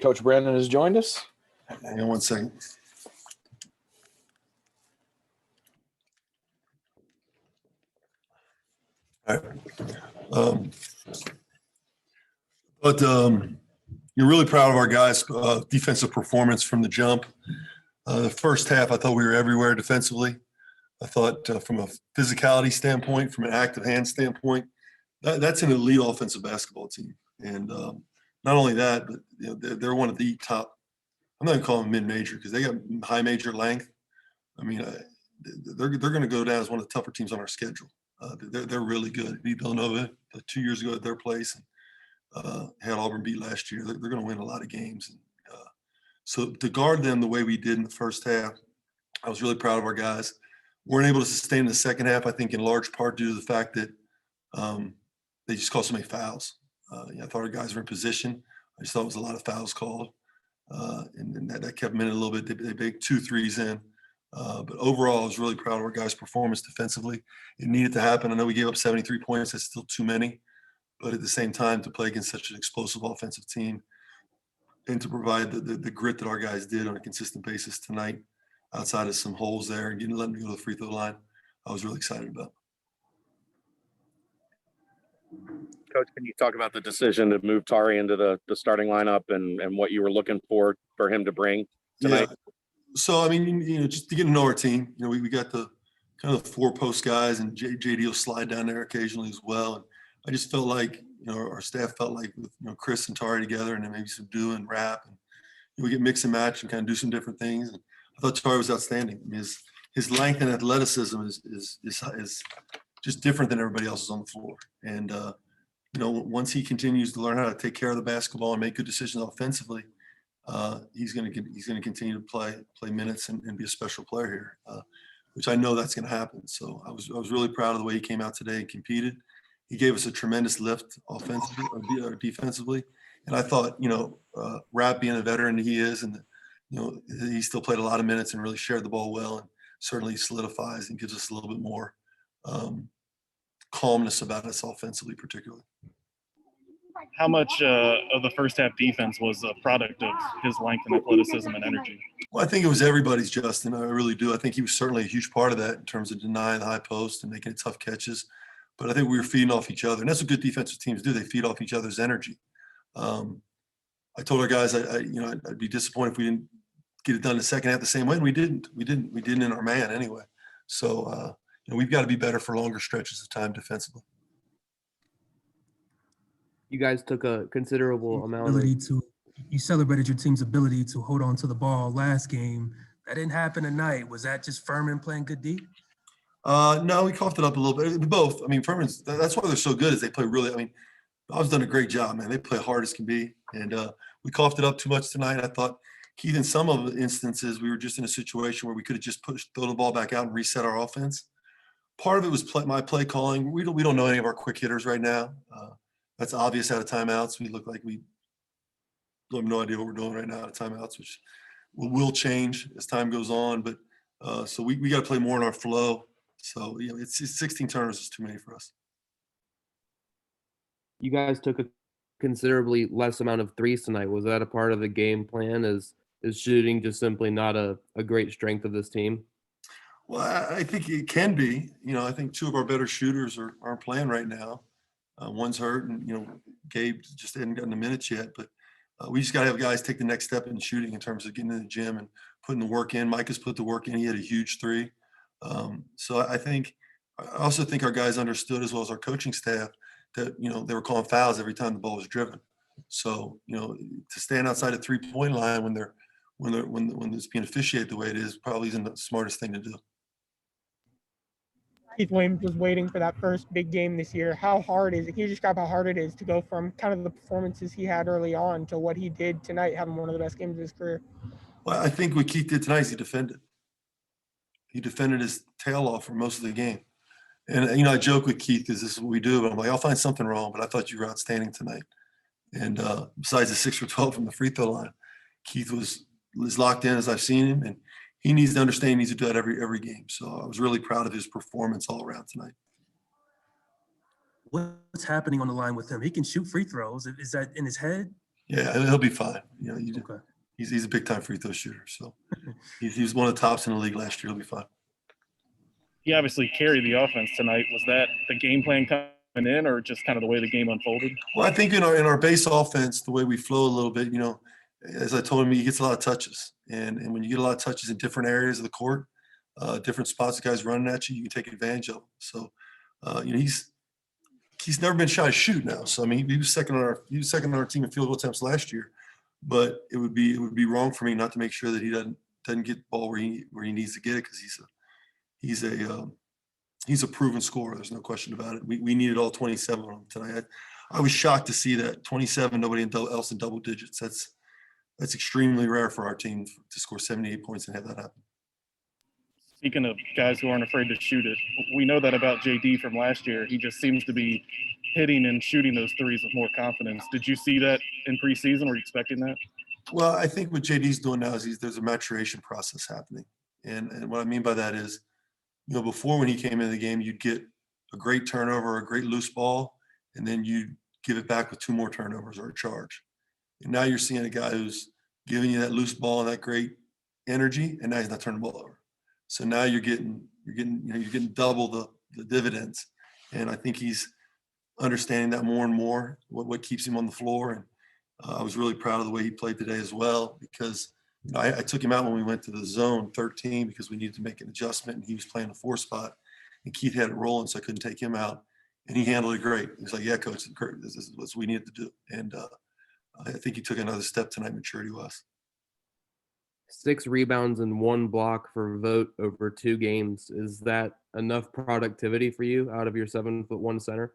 Coach Brannen has joined us. Hang on one second. All right. You're really proud of our guys' defensive performance from the jump. The first half, I thought we were everywhere defensively. I thought from a physicality standpoint, from an active hand standpoint, that's an elite offensive basketball team. And not only that, but they're one of the top. I'm not going to call them mid-major because they got high major length. I mean, they're going to go down as one of the tougher teams on our schedule. They're really good. Beat Villanova 2 years ago at their place, and had Auburn beat last year. They're going to win a lot of games. And, so to guard them the way we did in the first half, I was really proud of our guys. Weren't able to sustain the second half, I think, in large part due to the fact that they just called so many fouls. I thought our guys were in position. I just thought it was a lot of fouls called. And that kept them in a little bit. They baked 2 threes in. But overall, I was really proud of our guys' performance defensively. It needed to happen. I know we gave up 73 points. That's still too many. But at the same time, to play against such an explosive offensive team and to provide the grit that our guys did on a consistent basis tonight, outside of some holes there and letting me go to the free throw line, I was really excited about. Coach, can you talk about the decision to move Tari into the starting lineup and what you were looking for him to bring tonight? Yeah. So, I mean, just to get to know our team, we got the kind of 4 post guys, and JD will slide down there occasionally as well. And I just felt like, our staff felt like with, Chris and Tari together, and then maybe some do and rap, and we get mix and match and kind of do some different things. And I thought Tari was outstanding. I mean, his length and athleticism is just different than everybody else's on the floor. And once he continues to learn how to take care of the basketball and make good decisions offensively, he's going to continue to play minutes and be a special player here, which I know that's going to happen. So I was really proud of the way he came out today and competed. He gave us a tremendous lift offensively or defensively, and I thought Rap being a veteran he is, and he still played a lot of minutes and really shared the ball well, and certainly solidifies and gives us a little bit more calmness about us offensively, particularly. How much of the first half defense was a product of his length and athleticism and energy? Well, I think it was everybody's, Justin. I really do. I think he was certainly a huge part of that in terms of denying the high post and making tough catches. But I think we were feeding off each other, and that's what good defensive teams do. They feed off each other's energy. I told our guys, I'd be disappointed if we didn't get it done the second half the same way, and we didn't. We didn't in our man anyway. So we've got to be better for longer stretches of time defensively. You guys took a considerable amount you celebrated your team's ability to hold on to the ball last game. That didn't happen tonight. Was that just Furman playing good D? No, we coughed it up a little bit. Both. I mean, Furman's, that's why they're so good, is they play really, Bob's done a great job, man. They play hard as can be. And we coughed it up too much tonight. I thought, Keith, in some of the instances, we were just in a situation where we could have just throw the ball back out and reset our offense. Part of it was my play calling. We don't know any of our quick hitters right now. That's obvious out of timeouts. We look like we have no idea what we're doing right now out of timeouts, which will change as time goes on. But so we got to play more in our flow. So it's 16 turnovers is too many for us. You guys took a considerably less amount of threes tonight. Was that a part of the game plan? Is shooting just simply not a great strength of this team? Well, I think it can be. I think 2 of our better shooters aren't playing right now. One's hurt, and Gabe just hadn't gotten the minutes yet. But we just got to have guys take the next step in shooting in terms of getting in the gym and putting the work in. Mike has put the work in. He had a huge 3. So I also think our guys understood, as well as our coaching staff, that they were calling fouls every time the ball was driven. So to stand outside a 3-point line when it's being officiated the way it is probably isn't the smartest thing to do. Keith Williams was waiting for that first big game this year. How hard is it? Can you describe how hard it is to go from kind of the performances he had early on to what he did tonight, having one of the best games of his career? Well, I think what Keith did tonight is he defended. He defended his tail off for most of the game. And, I joke with Keith because this is what we do, but I'm like, I'll find something wrong, but I thought you were outstanding tonight. And besides the 6 for 12 from the free throw line, Keith was locked in as I've seen him, and he needs to understand he needs to do that every game. So I was really proud of his performance all around tonight. What's happening on the line with him? He can shoot free throws. Is that in his head? Yeah, he'll be fine. You know, Okay. he's a big time free throw shooter. So he was one of the tops in the league last year. He'll be fine. He obviously carried the offense tonight. Was that the game plan coming in, or just kind of the way the game unfolded? Well, I think in our base offense, the way we flow a little bit, you know, as I told him, he gets a lot of touches, and when you get a lot of touches in different areas of the court, different spots the guys running at you, you can take advantage of them. So, you know, he's never been shy to shoot now. So I mean, he was second on our team in field goal attempts last year, but it would be wrong for me not to make sure that he doesn't get the ball where he needs to get it, because he's a proven scorer. There's no question about it. We needed all 27 of them tonight. I was shocked to see that 27, nobody else in double digits. That's extremely rare for our team to score 78 points and have that happen. Speaking of guys who aren't afraid to shoot it, we know that about JD from last year. He just seems to be hitting and shooting those threes with more confidence. Did you see that in preseason? Were you expecting that? Well, I think what JD's doing now is there's a maturation process happening. And what I mean by that is, you know, before when he came into the game, you'd get a great turnover, a great loose ball, and then you'd give it back with 2 more turnovers or a charge. And now you're seeing a guy who's giving you that loose ball and that great energy, and now he's not turning the ball over. So now you're getting double the dividends. And I think he's understanding that more and more, what keeps him on the floor. And I was really proud of the way he played today as well, because you know, I took him out when we went to the zone 13 because we needed to make an adjustment, and he was playing the 4 spot, and Keith had it rolling, so I couldn't take him out, and he handled it great. He was like, "Yeah, coach, this is what we needed to do," and I think he took another step tonight, maturity-wise. 6 rebounds and 1 block for Vogt over 2 games. Is that enough productivity for you out of your 7'1" center?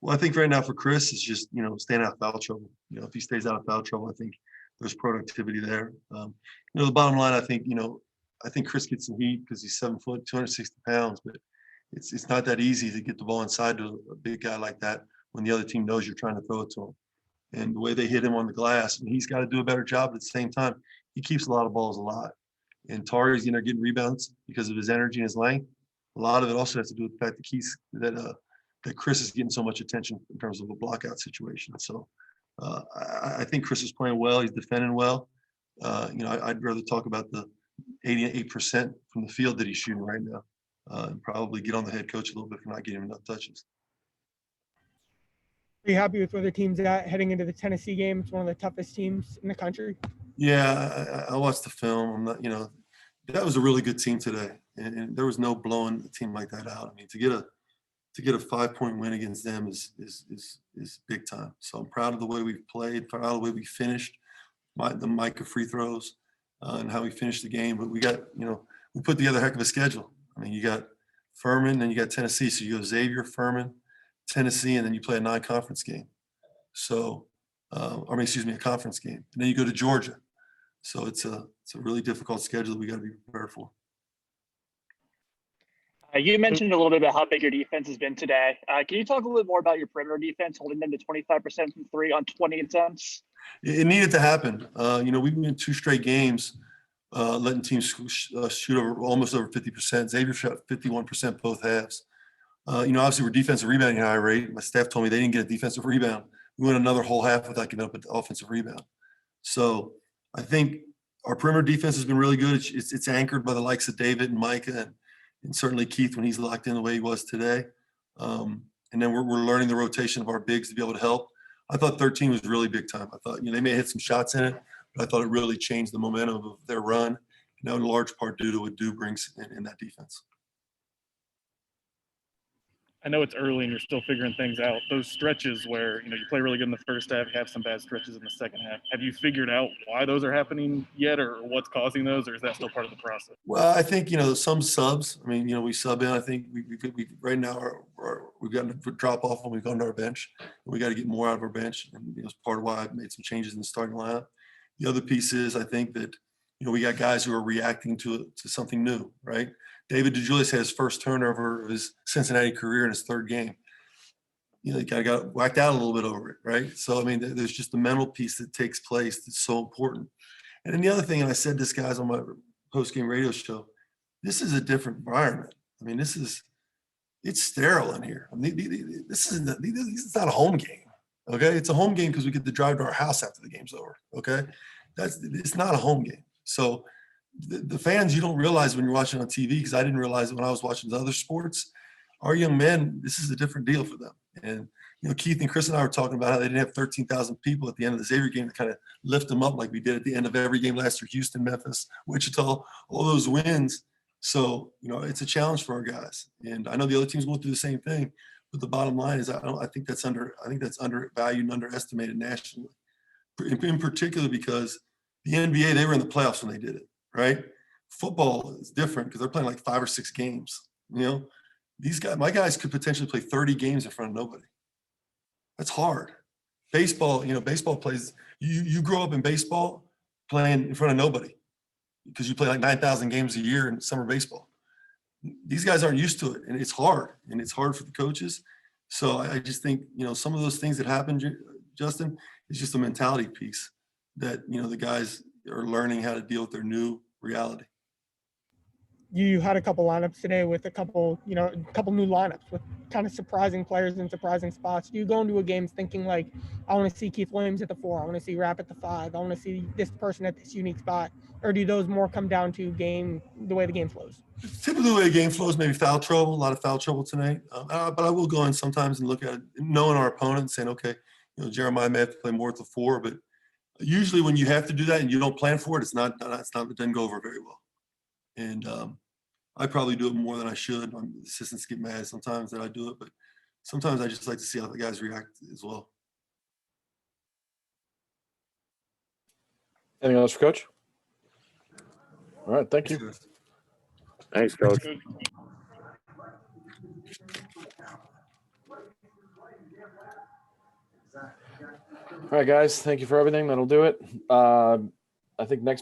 Well, I think right now for Chris, it's just, you know, staying out of foul trouble. You know, if he stays out of foul trouble, I think there's productivity there. You know, the bottom line, I think Chris gets some heat because he's 7 foot, 260 pounds, but it's not that easy to get the ball inside to a big guy like that when the other team knows you're trying to throw it to him. And the way they hit him on the glass, and he's got to do a better job. At the same time, he keeps a lot of balls alive. And Tari's, you know, getting rebounds because of his energy and his length. A lot of it also has to do with the fact that Chris is getting so much attention in terms of a blockout situation. So I think Chris is playing well. He's defending well. You know, I'd rather talk about the 88% from the field that he's shooting right now, and probably get on the head coach a little bit for not getting him enough touches. Are you happy with where the team's at heading into the Tennessee game? It's one of the toughest teams in the country. Yeah, I watched the film. I'm not, you know, that was a really good team today, and there was no blowing a team like that out. I mean, to get a 5-point win against them is big time. So I'm proud of the way we've played, proud of the way we finished the Micah free throws, and how we finished the game. But we put together a heck of a schedule. I mean, you got Furman, then you got Tennessee. So you go Xavier, Furman, Tennessee, and then you play a non-conference game. So, a conference game, and then you go to Georgia. So it's a really difficult schedule that we got to be prepared for. You mentioned a little bit about how big your defense has been today. Can you talk a little bit more about your perimeter defense, holding them to 25% from 3 on 20 attempts? It needed to happen. You know, we've been in 2 straight games, letting teams shoot almost over 50%. Xavier shot 51% both halves. You know, obviously we're defensive rebounding at a high rate. My staff told me they didn't get a defensive rebound. We went another whole half without getting up an offensive rebound. So I think our perimeter defense has been really good. It's anchored by the likes of David and Micah and certainly Keith when he's locked in the way he was today. And then we're learning the rotation of our bigs to be able to help. I thought 13 was really big time. I thought, you know, they may have hit some shots in it, but I thought it really changed the momentum of their run. And that in large part due to what Dew brings in that defense. I know it's early and you're still figuring things out. Those stretches where, you know, you play really good in the first half, you have some bad stretches in the second half. Have you figured out why those are happening yet, or what's causing those, or is that still part of the process? Well, I think, you know, some subs. I mean, you know, we sub in. I think we right now we've gotten a drop off when we've gone to our bench. And we got to get more out of our bench, and you know, it's part of why I've made some changes in the starting lineup. The other piece is I think that, you know, we got guys who are reacting to something new, right? David DeJulius had his first turnover of his Cincinnati career in his 3rd game. You know, he kind of got whacked out a little bit over it, right? So, I mean, there's just the mental piece that takes place that's so important. And then the other thing, and I said this, guys, on my post-game radio show, this is a different environment. I mean, it's sterile in here. I mean, this is not a home game. Okay, it's a home game because we get to drive to our house after the game's over. Okay, it's not a home game. So the fans, you don't realize when you're watching on TV, because I didn't realize it when I was watching the other sports. Our young men, this is a different deal for them. And Keith and Chris and I were talking about how they didn't have 13,000 people at the end of the Xavier game to kind of lift them up like we did at the end of every game last year. Houston, Memphis, Wichita, all those wins. So it's a challenge for our guys. And I know the other teams won't do the same thing. But the bottom line is, I think that's undervalued and underestimated nationally, in particular because the NBA, they were in the playoffs when they did it, right? Football is different because they're playing like 5 or 6 games. My guys could potentially play 30 games in front of nobody. That's hard. Baseball, baseball plays. You grow up in baseball playing in front of nobody because you play like 9,000 games a year in summer baseball. These guys aren't used to it, and it's hard for the coaches. So I just think, some of those things that happen, Justin, is just a mentality piece that, the guys are learning how to deal with their new reality. You had a couple lineups today with a couple new lineups with kind of surprising players in surprising spots. Do you go into a game thinking like, I want to see Keith Williams at the 4, I want to see Rapp at the 5, I want to see this person at this unique spot? Or do those more come down to the way the game flows? Typically the way the game flows, maybe foul trouble, a lot of foul trouble tonight. But I will go in sometimes and look at it, knowing our opponent, saying, okay, Jeremiah may have to play more at the 4, but usually when you have to do that and you don't plan for it, it doesn't go over very well. And I probably do it more than I should. Assistants get mad sometimes that I do it, but sometimes I just like to see how the guys react as well. Anything else for Coach? All right, thank you. Thanks, Coach. All right, guys, thank you for everything. That'll do it. I think next